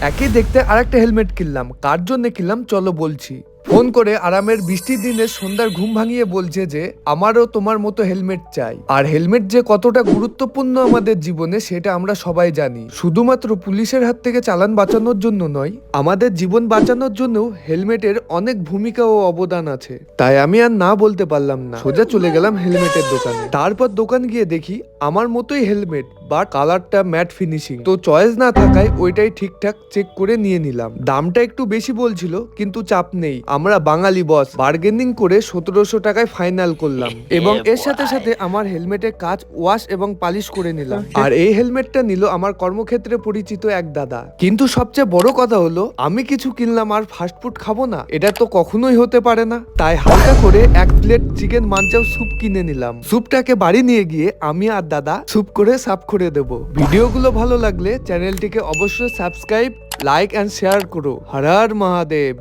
একই দেখতে আরেকটা হেলমেট কিনলাম। কার জন্য কিনলাম চলো বলছি। ফোন করে আরামের বৃষ্টির দিনে সন্ধ্যার ঘুম ভাঙিয়ে বলছে যে আমারও তোমার মতো হেলমেট চাই। আর হেলমেট যে কতটা গুরুত্বপূর্ণ আমাদের জীবনে সেটা আমরা সবাই জানি। শুধুমাত্র পুলিশের হাত থেকে চালান বাঁচানোর জন্য নয়, আমাদের জীবন বাঁচানোর জন্যও হেলমেটের অনেক ভূমিকা ও অবদান আছে। তাই আমি আর না বলতে পারলাম না, সোজা চলে গেলাম হেলমেটের দোকানে। তারপর দোকান গিয়ে দেখি আমার মতোই হেলমেট, বাট কালারটা ম্যাট ফিনিশিং। তো চয়েস না থাকায় ওইটাই ঠিকঠাক চেক করে নিয়ে নিলাম। দামটা একটু বেশি বলছিল, কিন্তু চাপ নেই, আমরা বাঙালি বস, বার্গেনিং করে 1700 টাকায় ফাইনাল করলাম। এবং এর সাথে সাথে আমার হেলমেটের কাজ ওয়াশ এবং পালিশ করে নিলাম। আর এই হেলমেটটা নিল আমার কর্মক্ষেত্রে পরিচিত এক দাদা। কিন্তু সবচেয়ে বড় কথা হলো, আমি কিছু কিনলাম আর ফাস্টফুড খাবো না, এটা তো কখনোই হতে পারে না। তাই হালকা করে 1 প্লেট চিকেন মাঞ্চাও স্যুপ কিনে নিলাম। স্যুপটাকে বাড়ি নিয়ে গিয়ে আমি আর দাদা স্যুপ করে সার্ভ করে দেব। ভিডিওগুলো ভালো লাগলে চ্যানেলটিকে অবশ্যই সাবস্ক্রাইব, লাইক এন্ড শেয়ার করো। হর হর মহাদেব।